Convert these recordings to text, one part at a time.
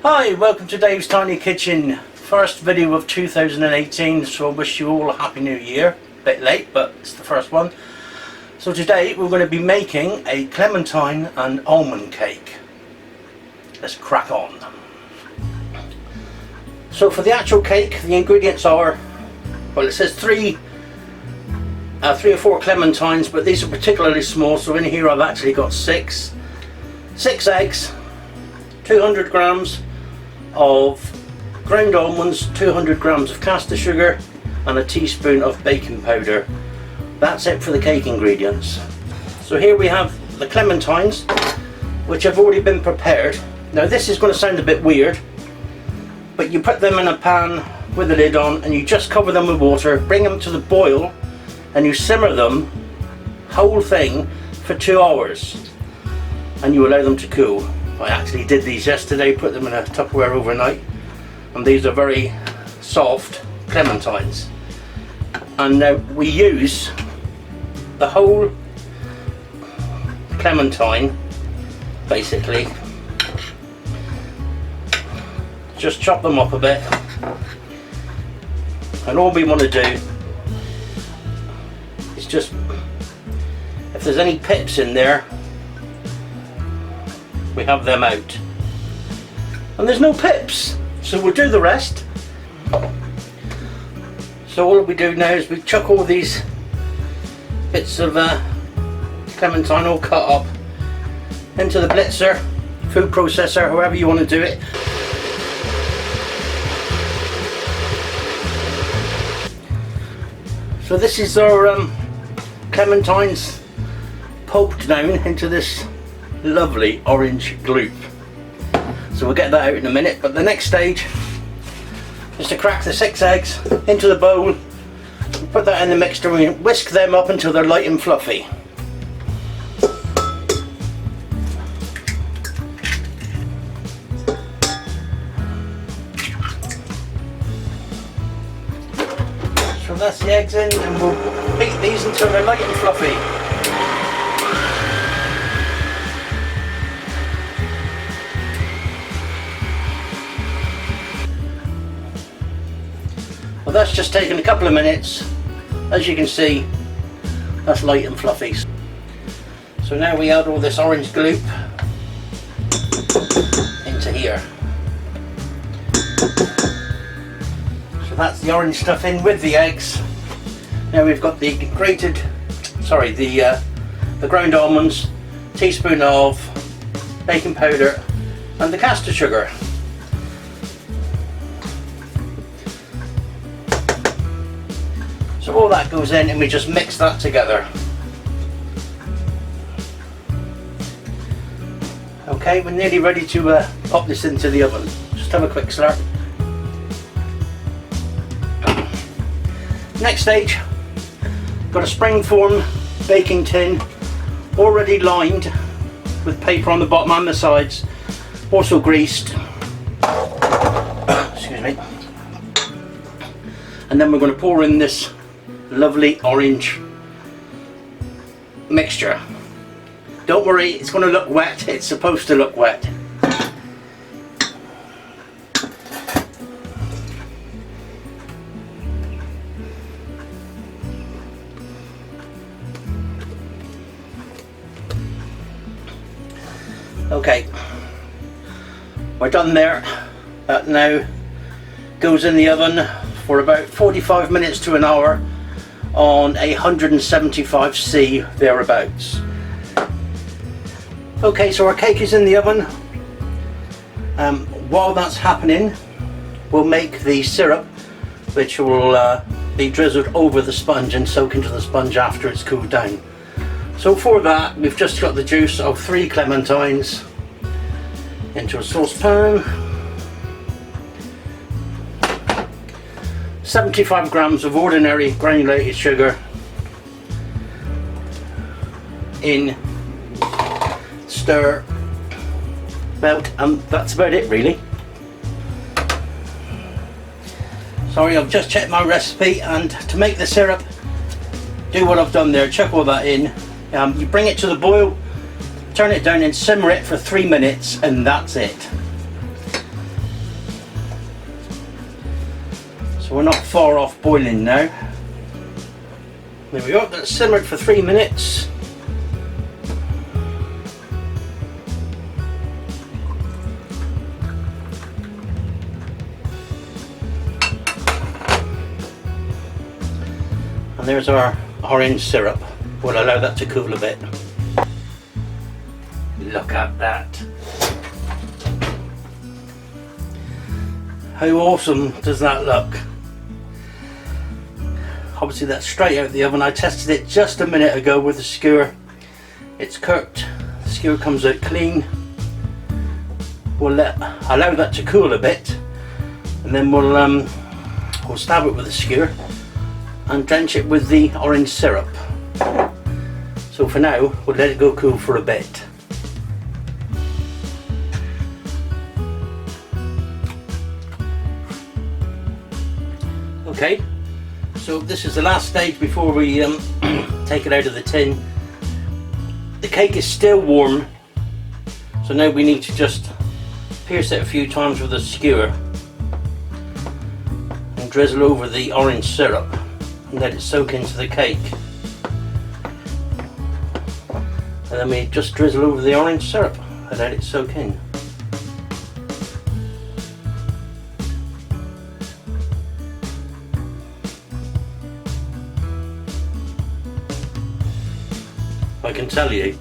Hi, welcome to Dave's Tiny Kitchen. First video of 2018, so I wish you all a happy new year. Bit late, but it's the first one. So today we're going to be making a clementine and almond cake. Let's crack on. So for the actual cake, the ingredients are, well, it says three or four clementines, but these are particularly small, so in here I've actually got six eggs, 200 grams of ground almonds, 200 grams of caster sugar, and a teaspoon of baking powder. That's it for the cake ingredients. So here we have the clementines, which have already been prepared. Now this is going to sound a bit weird, but you put them in a pan with the lid on and you just cover them with water, bring them to the boil, and you simmer them, whole thing, for 2 hours, and you allow them to cool. I actually did these yesterday, put them in a Tupperware overnight, and these are very soft clementines. And now we use the whole clementine, basically. Just chop them up a bit, and all we want to do is just, if there's any pips in there, we have them out, and there's no pips, so we'll do the rest. So all we do now is we chuck all these bits of clementine all cut up into the blitzer, food processor, however you want to do it. So this is our clementines pulped down into this lovely orange gloop. So we'll get that out in a minute, but the next stage is to crack the 6 eggs into the bowl, put that in the mixture, and we whisk them up until they're light and fluffy. So that's the eggs in, and we'll beat these until they're light and fluffy. Well, that's just taken a couple of minutes. As you can see, that's light and fluffy. So now we add all this orange gloop into here. So that's the orange stuff in with the eggs. Now we've got the the ground almonds, teaspoon of baking powder, and the caster sugar. So all that goes in, and we just mix that together. Okay, we're nearly ready to pop this into the oven. Just have a quick slurp. Next stage, got a springform baking tin, already lined with paper on the bottom and the sides, also greased. Excuse me. And then we're going to pour in this lovely orange mixture. Don't worry, it's going to look wet. It's supposed to look wet. Okay, we're done there. That now goes in the oven for about 45 minutes to an hour on 175°C thereabouts. Okay, so our cake is in the oven. While that's happening, we'll make the syrup, which will be drizzled over the sponge and soak into the sponge after it's cooled down. So for that, we've just got the juice of 3 clementines into a saucepan, 75 grams of ordinary granulated sugar in, stir, melt, and that's about it really. Sorry, I've just checked my recipe, and to make the syrup, do what I've done there, chuck all that in, you bring it to the boil, turn it down and simmer it for 3 minutes, and that's it. So we're not far off boiling now. There we go, that's simmered for 3 minutes. And there's our orange syrup. We'll allow that to cool a bit. Look at that. How awesome does that look? Obviously that's straight out of the oven. I tested it just a minute ago with the skewer. It's cooked. The skewer comes out clean. We'll allow that to cool a bit, and then we'll stab it with the skewer and drench it with the orange syrup. So for now, we'll let it go cool for a bit. Okay, so this is the last stage before we take it out of the tin. The cake is still warm, so now we need to just pierce it a few times with a skewer and drizzle over the orange syrup and let it soak into the cake. And then we just drizzle over the orange syrup and let it soak in. I can tell you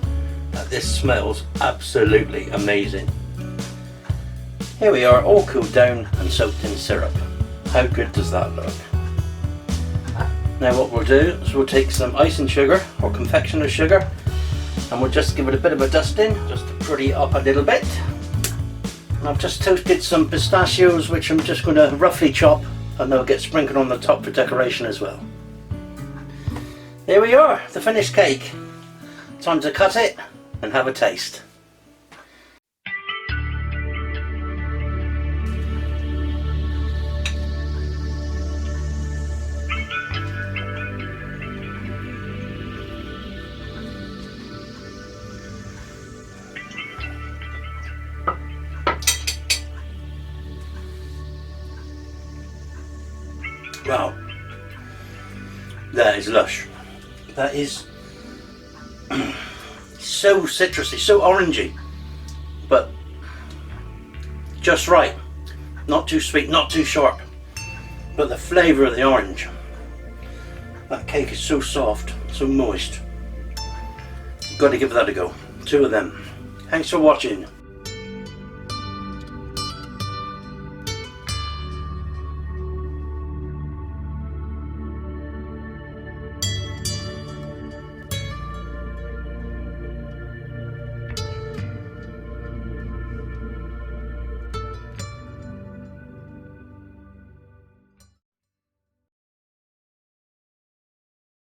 that this smells absolutely amazing. Here we are, all cooled down and soaked in syrup. How good does that look? Now what we'll do is we'll take some icing sugar or confectioner's sugar and we'll just give it a bit of a dusting just to pretty it up a little bit. And I've just toasted some pistachios which I'm just going to roughly chop, and they'll get sprinkled on the top for decoration as well. There we are, the finished cake. Time to cut it and have a taste. Wow, that is lush. That is so citrusy, so orangey, but just right. Not too sweet, not too sharp, but the flavour of the orange. That cake is so soft, so moist. You've got to give that a go. 2 of them. Thanks for watching.